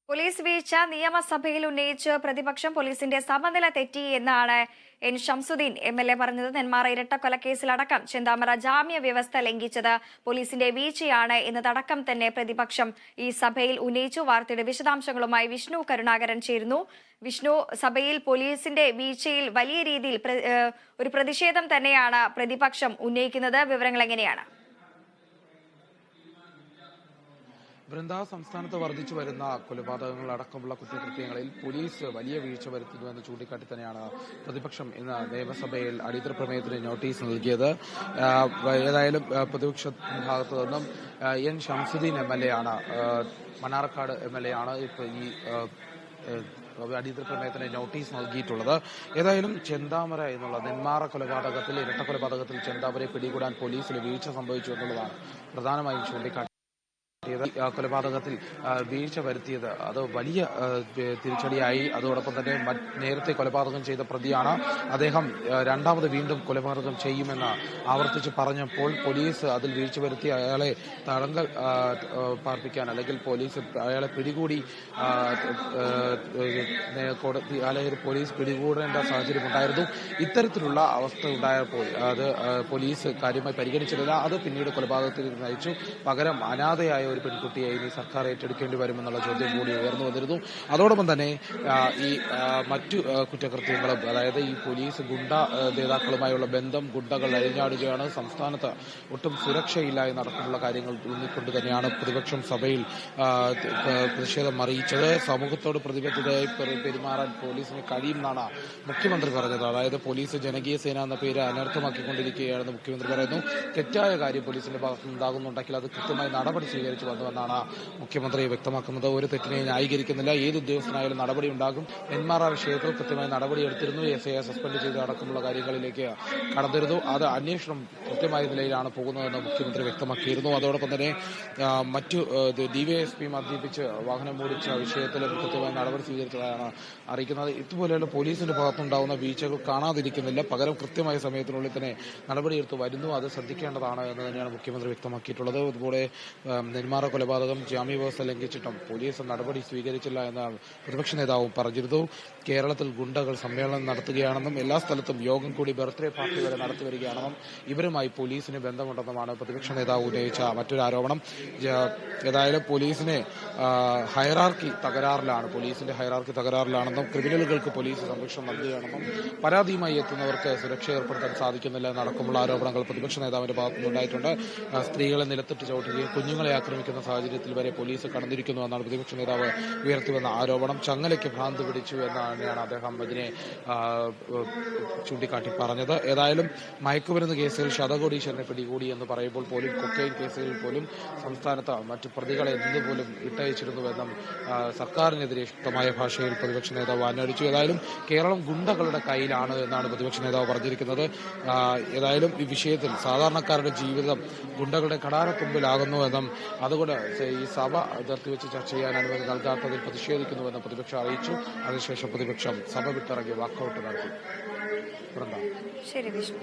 Police വീഴ്ച നിയമസഭയിൽ ഉന്നയിച്ച് പ്രതിപക്ഷം പോലീസിന്റെ സമനില തെറ്റി എന്നാണ് എൻ ഷംസുദ്ദീൻ എം.എൽ.എ പറഞ്ഞത്. നെന്മാറ ഇരട്ടക്കൊലക്കേസിലടക്കം ചെന്താമര ജാമ്യ വ്യവസ്ഥ ലംഘിച്ചത് പോലീസിന്റെ വീഴ്ചയാണ് എന്നതടക്കം തന്നെ പ്രതിപക്ഷം ഈ സഭയിൽ ഉന്നയിച്ചു. വാർത്തയുടെ വിശദാംശങ്ങളുമായി വിഷ്ണു കരുണാകരൻ ചേരുന്നു. വിഷ്ണു, സഭയിൽ പോലീസിന്റെ വീഴ്ചയിൽ വലിയ രീതിയിൽ ഒരു പ്രതിഷേധം തന്നെയാണ് പ്രതിപക്ഷം ഉന്നയിക്കുന്നത്. വിവരങ്ങൾ എങ്ങനെയാണ്? സംസ്ഥാനത്ത് വർദ്ധിച്ചു വരുന്ന കൊലപാതകങ്ങൾ അടക്കമുള്ള കുറ്റകൃത്യങ്ങളിൽ പോലീസ് വലിയ വീഴ്ച വരുത്തുന്നുവെന്ന് ചൂണ്ടിക്കാട്ടി തന്നെയാണ് പ്രതിപക്ഷം ഇന്ന് നിയമസഭയിൽ അടിയന്തര പ്രമേയത്തിന് നോട്ടീസ് നൽകിയത്. ഏതായാലും പ്രതിപക്ഷ ഭാഗത്തു നിന്നും എൻ ഷംസുദ്ദീൻ എം.എൽ.എ ആണ്, മണ്ണാർക്കാട് എം.എൽ.എ ആണ് ഇപ്പോൾ ഈ അടിയന്തര പ്രമേയത്തിന് നോട്ടീസ് നൽകിയിട്ടുള്ളത്. ഏതായാലും ചെന്താമര എന്നുള്ള നെന്മാറ കൊലപാതകത്തിൽ, ഇരട്ട കൊലപാതകത്തിൽ ചെന്താമരയെ പിടികൂടാൻ പോലീസിന് വീഴ്ച സംഭവിച്ചു എന്നുള്ളതാണ് പ്രധാനമായും ചൂണ്ടിക്കാട്ടി. കൊലപാതകത്തിൽ വീഴ്ച വരുത്തിയത് അത് വലിയ തിരിച്ചടിയായി. അതോടൊപ്പം തന്നെ നേരത്തെ കൊലപാതകം ചെയ്ത പ്രതിയാണ് അദ്ദേഹം, രണ്ടാമത് വീണ്ടും കൊലപാതകം ചെയ്യുമെന്ന് ആവർത്തിച്ച് പറഞ്ഞപ്പോൾ പോലീസ് അതിൽ വീഴ്ച വരുത്തി അയാളെ തടങ്കൽ പാർപ്പിക്കാൻ, അല്ലെങ്കിൽ പോലീസ് അയാളെ പിടികൂടി പോലീസ് പിടികൂടേണ്ട സാഹചര്യം ഉണ്ടായിരുന്നു. ഇത്തരത്തിലുള്ള അവസ്ഥ ഉണ്ടായപ്പോൾ അത് പോലീസ് കാര്യമായി പരിഗണിച്ചിട്ടില്ല. അത് പിന്നീട് കൊലപാതകത്തിലേക്ക് നയിച്ചു. പകരം അനാഥയായ ഒരു പെൺകുട്ടിയെ ഇനി സർക്കാർ ഏറ്റെടുക്കേണ്ടി വരുമെന്നുള്ള ചോദ്യം കൂടി ഉയർന്നു വന്നിരുന്നു. അതോടൊപ്പം തന്നെ ഈ മറ്റു കുറ്റകൃത്യങ്ങളും, അതായത് ഈ പോലീസ് ഗുണ്ട നേതാക്കളുമായുള്ള ബന്ധം, ഗുണ്ടകൾ അഴിഞ്ഞാടുകയാണ്, സംസ്ഥാനത്ത് ഒട്ടും സുരക്ഷയില്ല എന്നടക്കമുള്ള കാര്യങ്ങൾ ഊന്നിക്കൊണ്ട് തന്നെയാണ് പ്രതിപക്ഷം സഭയിൽ പ്രതിഷേധം അറിയിച്ചത്. സമൂഹത്തോട് പ്രതിബദ്ധതയായി പെരുമാറാൻ പോലീസിന് കഴിയുമെന്നാണ് മുഖ്യമന്ത്രി പറഞ്ഞത്. അതായത് പോലീസ് ജനകീയ സേന എന്ന പേര് അനർത്ഥമാക്കിക്കൊണ്ടിരിക്കുകയാണെന്ന് മുഖ്യമന്ത്രി പറയുന്നു. തെറ്റായ കാര്യം പോലീസിന്റെ ഭാഗത്ത് ഉണ്ടാകുന്നുണ്ടെങ്കിൽ അത് കൃത്യമായി നടപടി സ്വീകരിച്ചു വന്നുവെന്നാണ് മുഖ്യമന്ത്രി വ്യക്തമാക്കുന്നത്. ഒരു തെറ്റിനെ ന്യായീകരിക്കുന്നില്ല. ഏത് ഉദ്യോഗസ്ഥനായാലും നടപടി ഉണ്ടാകും. നെന്മാറ വിഷയത്തിൽ കൃത്യമായി നടപടിയെടുത്തിരുന്നു. എസ്.ഐയെ സസ്പെൻഡ് ചെയ്ത് അടക്കമുള്ള കാര്യങ്ങളിലേക്ക് കടന്നിരുന്നു. അത് അന്വേഷണം കൃത്യമായ നിലയിലാണ് പോകുന്നതെന്ന് മുഖ്യമന്ത്രി വ്യക്തമാക്കിയിരുന്നു. അതോടൊപ്പം തന്നെ മറ്റു ഡിവൈഎസ്പി മദ്യപിച്ച് വാഹനം ഓടിച്ച വിഷയത്തിലും കൃത്യമായ നടപടി സ്വീകരിച്ചതാണ് അറിയിക്കുന്നത്. ഇതുപോലെയുള്ള പോലീസിന്റെ ഭാഗത്തുണ്ടാകുന്ന വീഴ്ചകൾ കാണാതിരിക്കുന്നില്ല. പകരം കൃത്യമായ സമയത്തിനുള്ളിൽ തന്നെ നടപടിയെടുത്ത് വരുന്നു. അത് ശ്രദ്ധിക്കേണ്ടതാണ് എന്ന് തന്നെയാണ് മുഖ്യമന്ത്രി വ്യക്തമാക്കിയിട്ടുള്ളത്. അതുപോലെ നെന്മാറ കൊലപാതകം ജാമ്യ വ്യവസ്ഥ ലംഘിച്ചിട്ടും പോലീസ് നടപടി സ്വീകരിച്ചില്ല എന്നാണ് പ്രതിപക്ഷ നേതാവും പറഞ്ഞിരുന്നു. കേരളത്തിൽ ഗുണ്ടകൾ സമ്മേളനം നടത്തുകയാണെന്നും എല്ലാ സ്ഥലത്തും യോഗം കൂടി ബർത്ത്ഡേ പാർട്ടി വരെ നടത്തിവരികയാണെന്നും ഇവരുമായി പോലീസിന് ബന്ധമുണ്ടെന്നുമാണ് പ്രതിപക്ഷ നേതാവ് ഉന്നയിച്ച മറ്റൊരു ആരോപണം. ഏതായാലും പോലീസിന്റെ ഹൈറാർക്കി തകരാറിലാണെന്നും ക്രിമിനലുകൾക്ക് പോലീസ് സംരക്ഷണം നൽകുകയാണെന്നും പരാതിയുമായി എത്തുന്നവർക്ക് സുരക്ഷ ഏർപ്പെടുത്താൻ സാധിക്കുന്നില്ല എന്നടക്കമുള്ള ആരോപണങ്ങൾ പ്രതിപക്ഷ നേതാവിന്റെ ഭാഗത്തുനിന്നുണ്ടായിട്ടുണ്ട്. സ്ത്രീകളെ നിലത്തിട്ട് ചവിട്ടുകയും കുഞ്ഞുങ്ങളെ ആക്രമിക്കുന്ന സാഹചര്യത്തിൽ വരെ പോലീസ് കടന്നിരിക്കുന്നു എന്നാണ് പ്രതിപക്ഷ നേതാവ് ഉയർത്തിവന്ന ആരോപണം. ചങ്ങലയ്ക്ക് ഭ്രാന്ത് പിടിച്ചു എന്നാണ് അദ്ദേഹം ഇതിനെ ചൂണ്ടിക്കാട്ടി പറഞ്ഞത്. ഏതായാലും മയക്കുമരുന്ന് കേസിൽ ശതകോടീശ്വരനെ പിടികൂടി എന്ന് പറയുമ്പോൾ പോലും കൊക്കൈൻ കേസുകളിൽ പോലും സംസ്ഥാനത്ത് മറ്റു പ്രതികളെ എന്തുപോലും വിട്ടയച്ചിരുന്നുവെന്നും സർക്കാരിനെതിരെ ശക്തമായ ഭാഷയിൽ പ്രതിപക്ഷ നേതാവ് ആഞ്ഞടിച്ചു. ഏതായാലും കേരളം ഗുണ്ടകളുടെ കയ്യിലാണ് എന്നാണ് പ്രതിപക്ഷ നേതാവ് പറഞ്ഞിരിക്കുന്നത്. ഏതായാലും ഈ വിഷയത്തിൽ സാധാരണക്കാരുടെ ജീവിതം ഗുണ്ടകളുടെ കടാരത്തുമ്പിലാകുന്നു എന്നും അതുകൊണ്ട് ഈ സഭ നിർത്തിവെച്ച് ചർച്ച ചെയ്യാൻ അനുമതി നൽകാത്തതിൽ പ്രതിഷേധിക്കുന്നുവെന്ന് പ്രതിപക്ഷം അറിയിച്ചു. അതിനുശേഷം പ്രതിപക്ഷം സഭ വിട്ടിറങ്ങി വാക്കൌട്ട് നടത്തി. ശരി വിഷ്ണു.